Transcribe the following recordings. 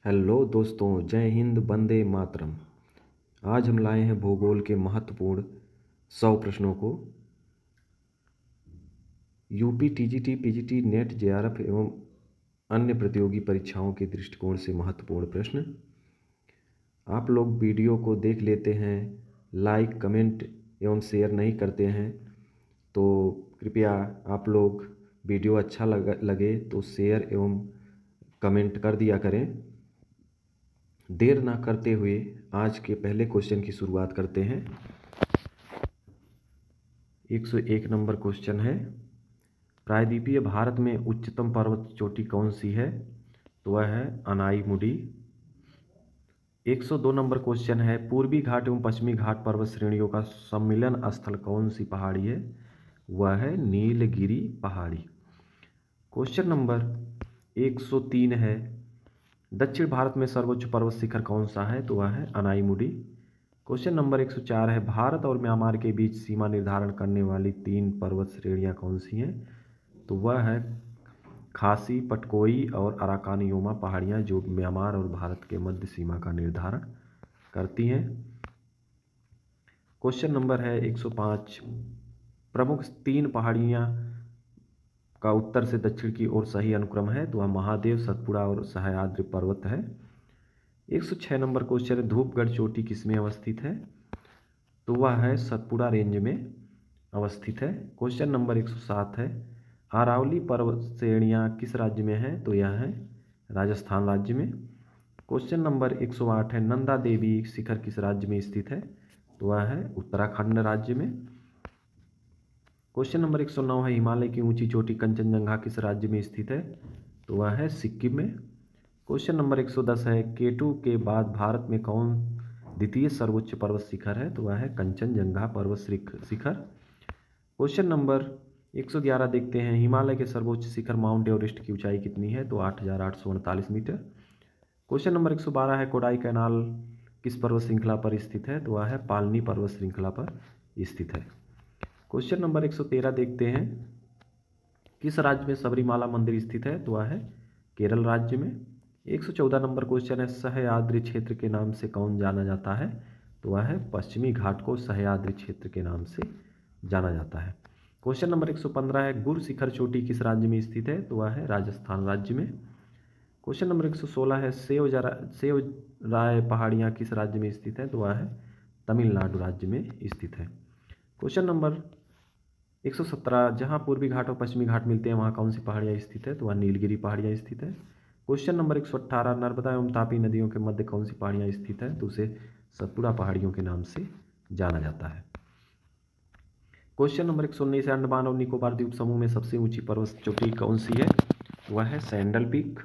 Hello दोस्तों, जय हिंद, वंदे मातरम। आज हम लाए हैं भूगोल के महत्वपूर्ण 100 प्रश्नों को। UP, TGT, PGT, net, JRF एवं अन्य प्रतियोगी परीक्षाओं के दृष्टिकोण से महत्वपूर्ण प्रश्न। आप लोग वीडियो को देख लेते हैं, लाइक, कमेंट एवं शेयर नहीं करते हैं, तो कृपया आप लोग वीडियो अच्छा लगे तो शेयर एवं कमेंट कर दिया करें। देर ना करते हुए आज के पहले क्वेश्चन की शुरुआत करते हैं। 101 नंबर क्वेश्चन है, प्रायद्वीपीय भारत में उच्चतम पर्वत चोटी कौन सी है? तो वह है अनाईमुडी। 102 नंबर क्वेश्चन है, पूर्वी घाट एवं पश्चिमी घाट पर्वत श्रेणियों का सम्मिलन स्थल कौन सी पहाड़ी है? वह है नीलगिरी पहाड़ी। क्वेश्चन नंबर 103 है, दक्षिण भारत में सर्वोच्च पर्वत शिखर कौन सा है? तो वह है अनाईमुडी। क्वेश्चन नंबर 104 है, भारत और म्यांमार के बीच सीमा निर्धारण करने वाली 3 पर्वत श्रेणियां कौन सी हैं? तो वह है खासी, पटकोई और अराकानयोमा पहाड़ियां, जो म्यांमार और भारत के मध्य सीमा का निर्धारण करती हैं। क्वेश्चन नंबर है 105, प्रमुख 3 पहाड़ियां का उत्तर से दक्षिण की ओर सही अनुक्रम है? तो वह महादेव, सतपुड़ा और सह्याद्री पर्वत है। 106 नंबर क्वेश्चन है, धूपगढ़ चोटी किसमें अवस्थित है? तो वह है सतपुड़ा रेंज में अवस्थित है। क्वेश्चन नंबर 107 है, अरावली पर्वत श्रेणियाँ किस राज्य में है? तो यह है राजस्थान राज्य में। क्वेश्चन नंबर 108 है, नंदा देवी शिखर किस राज्य में स्थित है? तो वह है उत्तराखंड राज्य में। क्वेश्चन नंबर 109 है, हिमालय की ऊंची चोटी कंचनजंगा किस राज्य में स्थित है? तो वह है सिक्किम में। क्वेश्चन नंबर 110 है, केटू के बाद भारत में कौन द्वितीय सर्वोच्च पर्वत शिखर है? तो वह है कंचनजंगा पर्वत शिखर। क्वेश्चन नंबर 111 देखते हैं, हिमालय के सर्वोच्च शिखर माउंट एवरेस्ट की ऊंचाई कितनी है? तो 8,848 मीटर। क्वेश्चन नंबर 112 है, कोडाई कैनाल किस पर्वत श्रृंखला पर स्थित है? तो वह है पालनी पर्वत श्रृंखला पर स्थित है। क्वेश्चन नंबर 113 देखते हैं, किस राज्य में सबरीमाला मंदिर स्थित है? तो वह है केरल राज्य में। 114 नंबर क्वेश्चन है, सह्याद्री क्षेत्र के नाम से कौन जाना जाता है? तो वह है पश्चिमी घाट को सह्याद्री क्षेत्र के नाम से जाना जाता है। क्वेश्चन नंबर 115 है, गुरु शिखर चोटी किस राज्य में स्थित है? तो वह है राजस्थान राज्य में। क्वेश्चन नंबर 116 है, सेव राय पहाड़ियाँ किस राज्य में स्थित है? तो वह है तमिलनाडु राज्य में स्थित है। क्वेश्चन नंबर 117, जहाँ पूर्वी घाट और पश्चिमी घाट मिलते हैं वहाँ कौन सी पहाड़ियाँ स्थित है? तो वह नीलगिरी पहाड़ियाँ स्थित है। क्वेश्चन नंबर 118, नर्मदा एवं तापी नदियों के मध्य कौन सी पहाड़ियाँ स्थित है? तो उसे सतपुड़ा पहाड़ियों के नाम से जाना जाता है। क्वेश्चन नंबर 119 है, अंडमान और निकोबार द्वीप समूह में सबसे ऊंची पर्वत चोटी कौन सी है? वह है सैंडल पीक।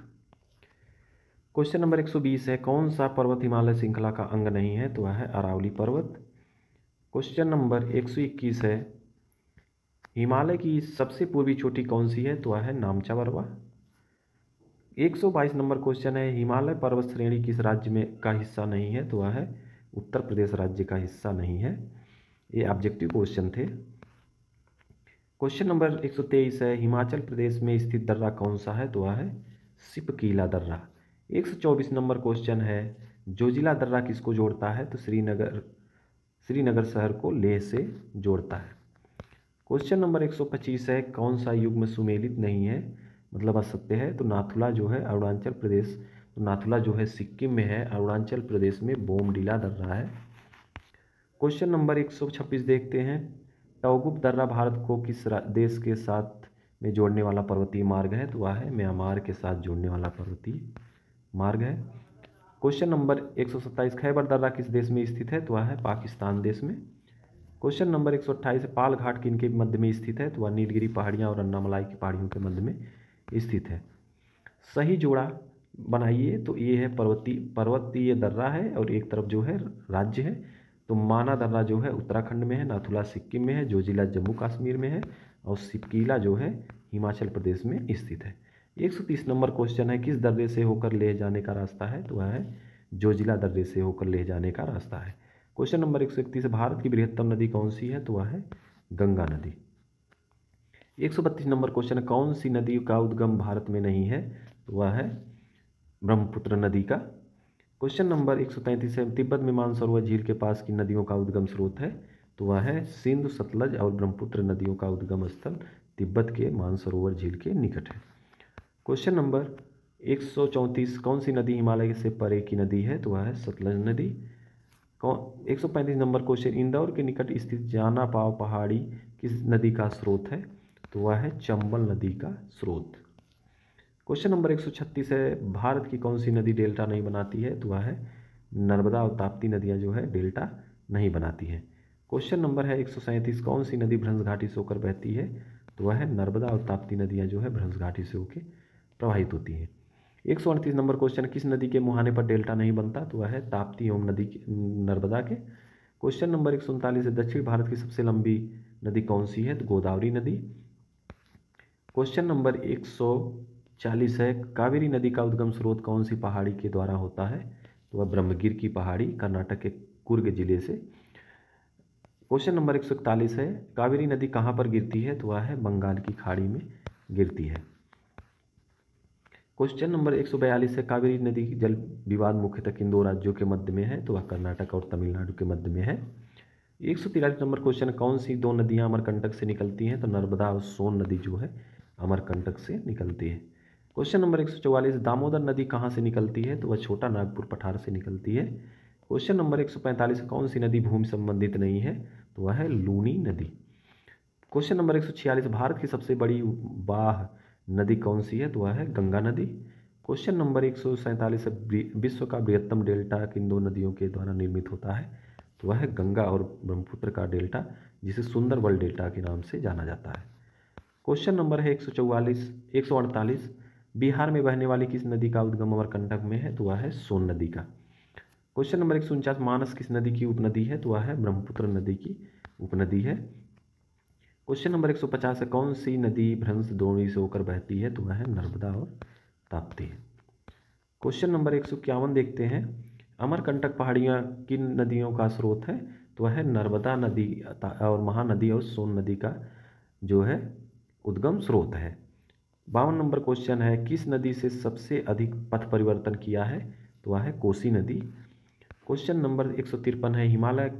क्वेश्चन नंबर 120 है, कौन सा पर्वत हिमालय श्रृंखला का अंग नहीं है? तो वह है अरावली पर्वत। क्वेश्चन नंबर 121 है, हिमालय की सबसे पूर्वी चोटी कौन सी है? तो वह है नामचा बरवा। 122 नंबर क्वेश्चन है, हिमालय पर्वत श्रेणी किस राज्य में का हिस्सा नहीं है? तो वह है उत्तर प्रदेश राज्य का हिस्सा नहीं है। ये ऑब्जेक्टिव क्वेश्चन थे। क्वेश्चन नंबर 123 है, हिमाचल प्रदेश में स्थित दर्रा कौन सा है? तो वह है सिपकीला दर्रा। 124 नंबर क्वेश्चन है, जोजिला दर्रा किसको जोड़ता है? तो श्रीनगर शहर को लेह से जोड़ता है। क्वेश्चन नंबर 125 है, कौन सा युग्म सुमेलित नहीं है, मतलब असत्य है? तो नाथुला जो है अरुणाचल प्रदेश, तो नाथुला जो है सिक्किम में है, अरुणाचल प्रदेश में बोमडिला दर्रा है। क्वेश्चन नंबर 126 देखते हैं, टौगुप दर्रा भारत को किस देश के साथ में जोड़ने वाला पर्वतीय मार्ग है? तो वह है म्यांमार के साथ जोड़ने वाला पर्वतीय मार्ग है। क्वेश्चन नंबर 127, खैबर दर्रा किस देश में स्थित है? तो वह है पाकिस्तान देश में। क्वेश्चन नंबर 128, पाल घाट किनके मध्य में स्थित है? तो वह नीलगिरी पहाड़ियाँ और अन्नामलाई की पहाड़ियों के मध्य में स्थित है। सही जोड़ा बनाइए। तो ये है पर्वतीय दर्रा है और एक तरफ जो है राज्य है। तो माना दर्रा जो है उत्तराखंड में है, नाथुला सिक्किम में है, जोजिला जम्मू कश्मीर में है और सिपकीला जो है हिमाचल प्रदेश में स्थित है। 130 नंबर क्वेश्चन है, किस दर्रे से होकर लेह जाने का रास्ता है? तो वह है जोजिला दर्रे से होकर लेह जाने का रास्ता है। क्वेश्चन नंबर 131, भारत की बृहत्तम नदी कौन सी है? तो वह है गंगा नदी। 132 नंबर क्वेश्चन है, कौन सी नदी का उद्गम भारत में नहीं है? तो वह है ब्रह्मपुत्र नदी का। क्वेश्चन नंबर 133 है, तिब्बत में मानसरोवर झील के पास की नदियों का उद्गम स्रोत है? तो वह है सिंधु, सतलज और ब्रह्मपुत्र नदियों का उद्गम स्थल तिब्बत के मानसरोवर झील के निकट है। क्वेश्चन नंबर 134, कौन सी नदी हिमालय से परे की नदी है? तो वह है सतलज नदी। 135 नंबर क्वेश्चन, इंदौर के निकट स्थित जाना पाव पहाड़ी किस नदी का स्रोत है? तो वह है चंबल नदी का स्रोत। क्वेश्चन नंबर 136 है, भारत की कौन सी नदी डेल्टा नहीं बनाती है? तो वह है नर्मदा और ताप्ती नदियां जो है डेल्टा नहीं बनाती है। क्वेश्चन नंबर है 137, कौन सी नदी भ्रंश घाटी से होकर बहती है? तो वह है नर्मदा और ताप्ती नदियां जो है भ्रंश घाटी से होकर प्रवाहित होती हैं। 138 नंबर क्वेश्चन, किस नदी के मुहाने पर डेल्टा नहीं बनता? तो वह है ताप्ती एवं नदी नर्मदा के। क्वेश्चन नंबर 139 है, दक्षिण भारत की सबसे लंबी नदी कौन सी है? तो गोदावरी नदी। क्वेश्चन नंबर 140 है, कावेरी नदी का उद्गम स्रोत कौन सी पहाड़ी के द्वारा होता है? तो वह ब्रह्मगिर की पहाड़ी, कर्नाटक के कुर्ग जिले से। क्वेश्चन नंबर 141 है, कावेरी नदी कहाँ पर गिरती है? तो वह है बंगाल की खाड़ी में गिरती है। क्वेश्चन नंबर 142 है, कावेरी नदी की जल विवाद मुख्यतः किन दो राज्यों के मध्य में है? तो वह कर्नाटक और तमिलनाडु के मध्य में है। 143 नंबर क्वेश्चन, कौन सी दो नदियां अमरकंटक से निकलती हैं? तो नर्मदा और सोन नदी जो है अमरकंटक से निकलती है। क्वेश्चन नंबर 144, दामोदर नदी कहाँ से निकलती है? तो वह छोटा नागपुर पठार से निकलती है। क्वेश्चन नंबर 145, कौन सी नदी भूमि संबंधित नहीं है? तो वह है लूनी नदी। क्वेश्चन नंबर 146, भारत की सबसे बड़ी वाह नदी कौन सी है? तो वह है गंगा नदी। क्वेश्चन नंबर 147, विश्व का बृहत्तम डेल्टा किन दो नदियों के द्वारा निर्मित होता है? तो वह है गंगा और ब्रह्मपुत्र का डेल्टा, जिसे सुंदरबन डेल्टा के नाम से जाना जाता है। क्वेश्चन नंबर है 148, बिहार में बहने वाली किस नदी का उद्गम अमरकंटक में है? तो वह है सोन नदी का। क्वेश्चन नंबर 149, मानस किस नदी की उपनदी है? तो वह है ब्रह्मपुत्र नदी की उपनदी है। क्वेश्चन नंबर 150 है, कौन सी नदी भ्रंश द्रोणी से होकर बहती है? तो वह है नर्मदा और ताप्ती। क्वेश्चन नंबर 151 देखते हैं, अमरकंटक पहाड़ियाँ किन नदियों का स्रोत है? तो वह है नर्मदा नदी और महानदी और सोन नदी का जो है उद्गम स्रोत है। 52 नंबर क्वेश्चन है, किस नदी से सबसे अधिक पथ परिवर्तन किया है? तो वह है कोसी नदी। क्वेश्चन नंबर 153 है, हिमालय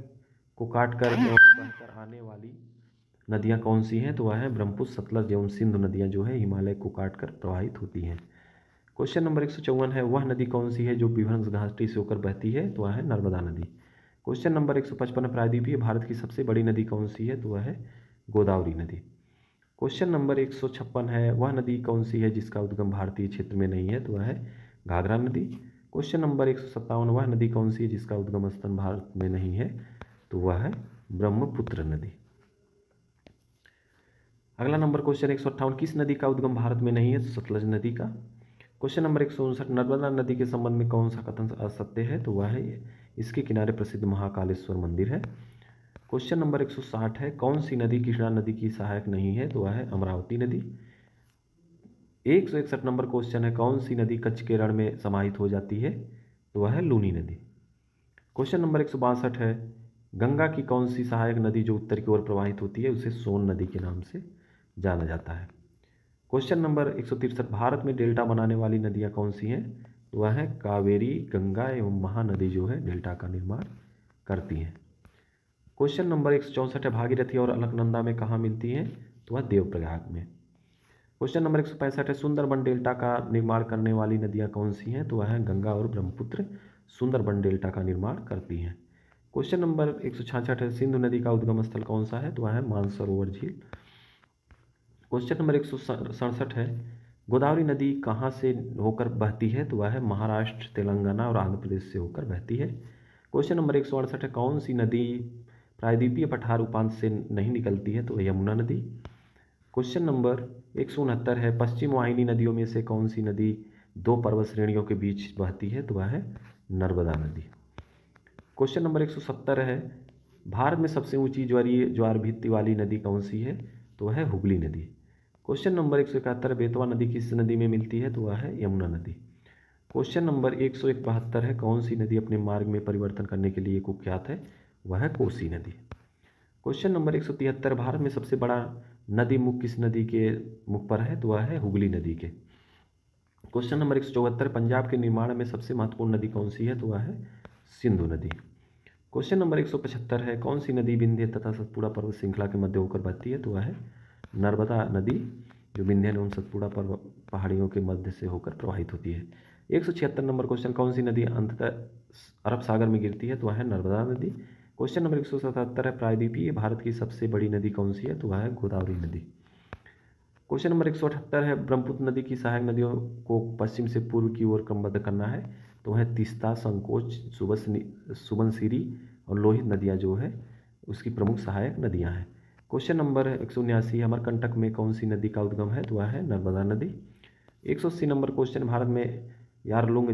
को काटकर बहकर आने वाली नदियां कौन सी हैं? तो वह है ब्रह्मपुत्र, सतलज एवं सिंधु नदियां जो है हिमालय को काटकर प्रवाहित होती हैं। क्वेश्चन नंबर 154 है, वह नदी कौन सी है जो विभंस घाटी से होकर बहती है? तो वह है नर्मदा नदी। क्वेश्चन नंबर 155, प्रायद्वीपीय भारत की सबसे बड़ी नदी कौन सी है? तो वह है गोदावरी नदी। क्वेश्चन नंबर 156 है, वह नदी कौन सी है जिसका उद्गम भारतीय क्षेत्र में नहीं है? तो वह है घाघरा नदी। क्वेश्चन नंबर 157, वह नदी कौन सी है जिसका उद्गम स्थल भारत में नहीं है? तो वह है ब्रह्मपुत्र नदी। अगला नंबर क्वेश्चन 158, किस नदी का उद्गम भारत में नहीं है? तो सतलज नदी का। क्वेश्चन नंबर 159, नर्मदा नदी के संबंध में कौन सा कथन असत्य है? तो वह है इसके किनारे प्रसिद्ध महाकालेश्वर मंदिर है। क्वेश्चन नंबर 160 है, कौन सी नदी कृष्णा नदी की सहायक नहीं है? तो वह है अमरावती नदी। 161 नंबर क्वेश्चन है, कौन सी नदी कच्छ के रण में समाहित हो जाती है? तो वह है लूनी नदी। क्वेश्चन नंबर 162 है, गंगा की कौन सी सहायक नदी जो उत्तर की ओर प्रवाहित होती है उसे सोन नदी के नाम से जाना जाता है। क्वेश्चन नंबर 163, भारत में डेल्टा बनाने वाली नदियां कौन सी हैं? तो वह है कावेरी, गंगा एवं महानदी जो है डेल्टा का निर्माण करती हैं। क्वेश्चन नंबर 164 है, भागीरथी और अलकनंदा में कहाँ मिलती हैं? तो वह देवप्रयाग में। क्वेश्चन नंबर 165 है, सुंदरबन डेल्टा का निर्माण करने वाली नदियां कौन सी हैं? तो वह है गंगा और ब्रह्मपुत्र सुंदरबन डेल्टा का निर्माण करती हैं। क्वेश्चन नंबर 166 है, सिंधु नदी का उद्गम स्थल कौन सा है? तो वह है मानसरोवर झील। क्वेश्चन नंबर 167 है, गोदावरी नदी कहाँ से होकर बहती है? तो वह है महाराष्ट्र, तेलंगाना और आंध्र प्रदेश से होकर बहती है। क्वेश्चन नंबर 168 है, कौन सी नदी प्रायद्वीपीय पठार उपांत से नहीं निकलती है? तो यमुना नदी। क्वेश्चन नंबर 169 है, पश्चिम वाहिनी नदियों में से कौन सी नदी दो पर्वत श्रेणियों के बीच बहती है? तो वह है नर्मदा नदी। क्वेश्चन नंबर 170 है, भारत में सबसे ऊंची ज्वार भित्ति वाली नदी कौन सी है? तो वह है हुगली नदी। क्वेश्चन नंबर 171, बेतवा नदी किस नदी में मिलती है? तो वह है यमुना नदी। क्वेश्चन नंबर 172 है, कौन सी नदी अपने मार्ग में परिवर्तन करने के लिए कुख्यात है? वह है कोसी नदी। क्वेश्चन नंबर 173, भारत में सबसे बड़ा नदी मुख किस नदी के मुख पर है? तो वह है हुगली नदी के। क्वेश्चन नंबर 174, पंजाब के निर्माण में सबसे महत्वपूर्ण नदी कौन सी है? तो वह है सिंधु नदी। क्वेश्चन नंबर 175 है, कौन सी नदी विंध्य तथा सतपुड़ा पर्वत श्रृंखला के मध्य होकर बहती है? तो वह है नर्मदा नदी, जो विंध्य एवं सतपुड़ा पहाड़ियों के मध्य से होकर प्रवाहित होती है। 176 नंबर क्वेश्चन, कौन सी नदी अंततः अरब सागर में गिरती है? तो वह है नर्मदा नदी। क्वेश्चन नंबर 177 है, प्रायद्वीपीय भारत की सबसे बड़ी नदी कौन सी है? तो वह है गोदावरी नदी। क्वेश्चन नंबर 178 है, ब्रह्मपुत्र नदी की सहायक नदियों को पश्चिम से पूर्व की ओर क्रमबद्ध करना है। तो वह तीस्ता, संकोच, सुबनसिरी और लोहित नदियाँ जो है उसकी प्रमुख सहायक नदियाँ हैं। क्वेश्चन नंबर 179, अमरकंटक में कौन सी नदी का उद्गम है? तो वह है नर्मदा नदी। 180 नंबर क्वेश्चन, भारत में यारलुंग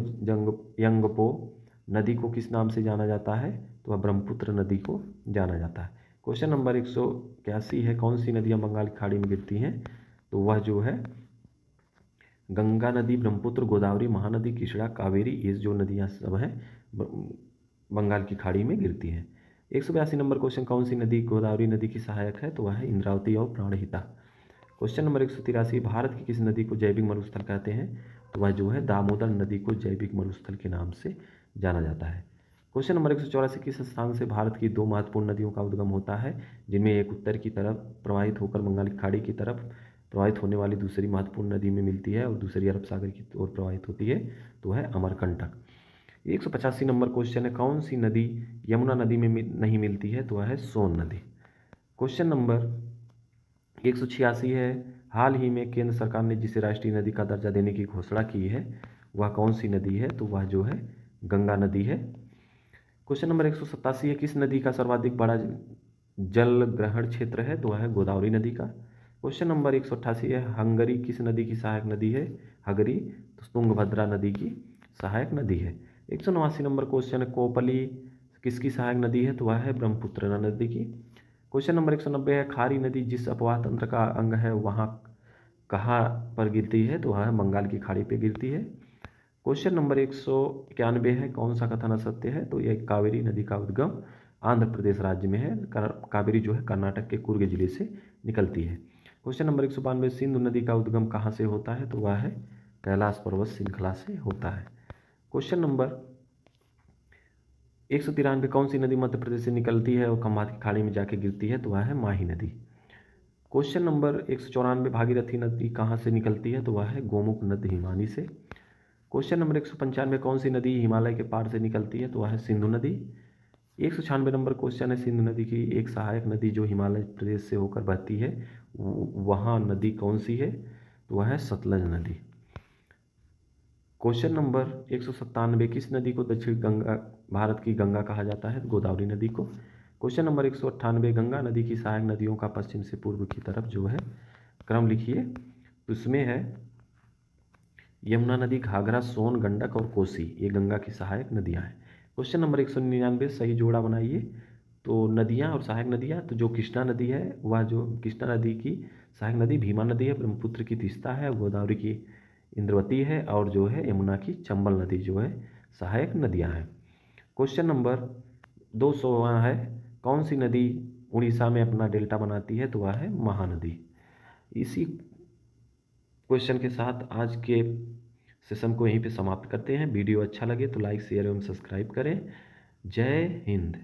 यंगपो नदी को किस नाम से जाना जाता है? तो वह ब्रह्मपुत्र नदी को जाना जाता है। क्वेश्चन नंबर 181 है, कौन सी नदियाँ बंगाल की खाड़ी में गिरती हैं? तो वह जो है गंगा नदी, ब्रह्मपुत्र, गोदावरी, महानदी, कृष्णा, कावेरी, ये जो नदियाँ सब हैं बंगाल की खाड़ी में गिरती हैं। 182 नंबर क्वेश्चन, कौन सी नदी गोदावरी नदी की सहायक है? तो वह है इंद्रावती और प्राणहिता। क्वेश्चन नंबर 183, भारत की किस नदी को जैविक मरुस्थल कहते हैं? तो वह जो है दामोदर नदी को जैविक मरुस्थल के नाम से जाना जाता है। क्वेश्चन नंबर 184, किस स्थान से भारत की दो महत्वपूर्ण नदियों का उद्गम होता है, जिनमें एक उत्तर की तरफ प्रवाहित होकर बंगाल की खाड़ी की तरफ प्रवाहित होने वाली दूसरी महत्वपूर्ण नदी में मिलती है और दूसरी अरब सागर की ओर प्रवाहित होती है? तो है अमरकंटक। 185 नंबर क्वेश्चन है, कौन सी नदी यमुना नदी में नहीं मिलती है? तो वह है सोन नदी। क्वेश्चन नंबर 186 है, हाल ही में केंद्र सरकार ने जिसे राष्ट्रीय नदी का दर्जा देने की घोषणा की है वह कौन सी नदी है? तो वह जो है गंगा नदी है। क्वेश्चन नंबर 187 है, किस नदी का सर्वाधिक बड़ा जल ग्रहण क्षेत्र है? तो वह है गोदावरी नदी का। क्वेश्चन नंबर 188 है, हंगरी किस नदी की सहायक नदी है? हंगरी तो तुंगभद्रा नदी की सहायक नदी है। 189 नंबर क्वेश्चन है, कोपली किसकी सहायक नदी है? तो वह है ब्रह्मपुत्र नदी की। क्वेश्चन नंबर 190 है, खारी नदी जिस अपवाह तंत्र का अंग है वहाँ कहाँ पर गिरती है? तो वह है बंगाल की खाड़ी पे गिरती है। क्वेश्चन नंबर 191 है, कौन सा कथन असत्य है? तो यह कावेरी नदी का उद्गम आंध्र प्रदेश राज्य में है। कावेरी जो है कर्नाटक के कुर्ग जिले से निकलती है। क्वेश्चन नंबर 192, सिंधु नदी का उद्गम कहाँ से होता है? तो वह है कैलाश पर्वत श्रृंखला से होता है। क्वेश्चन नंबर 193, कौन सी नदी मध्य प्रदेश से निकलती है और खंभात की खाड़ी में जाके गिरती है? तो वह है माही नदी। क्वेश्चन नंबर 194, भागीरथी नदी कहाँ से निकलती है? तो वह है गोमुख नदी हिमानी से। क्वेश्चन नंबर 195, कौन सी नदी हिमालय के पार से निकलती है? तो वह है सिंधु नदी। 196 नंबर क्वेश्चन है, सिंधु नदी की एक सहायक नदी जो हिमालय प्रदेश से होकर बहती है वहाँ नदी कौन सी है? तो वह है सतलज नदी। क्वेश्चन नंबर 197, किस नदी को दक्षिण गंगा भारत की गंगा कहा जाता है? गोदावरी नदी को। क्वेश्चन नंबर 198, गंगा नदी की सहायक नदियों का पश्चिम से पूर्व की तरफ जो है क्रम लिखिए। तो उसमें है यमुना नदी, घाघरा, सोन, गंडक और कोसी, ये गंगा की सहायक नदियां हैं। क्वेश्चन नंबर 199, सही जोड़ा बनाइए। तो नदियां और सहायक नदियां, तो जो कृष्णा नदी है वह जो कृष्णा नदी की सहायक नदी भीमा नदी है, ब्रह्मपुत्र की तीस्ता है, गोदावरी की इंद्रवती है और जो है यमुना की चंबल नदी जो है सहायक नदियां हैं। क्वेश्चन नंबर 200 है, कौन सी नदी उड़ीसा में अपना डेल्टा बनाती है? तो वह है महानदी। इसी क्वेश्चन के साथ आज के सेशन को यहीं पे समाप्त करते हैं। वीडियो अच्छा लगे तो लाइक, शेयर एवं सब्सक्राइब करें। जय हिंद।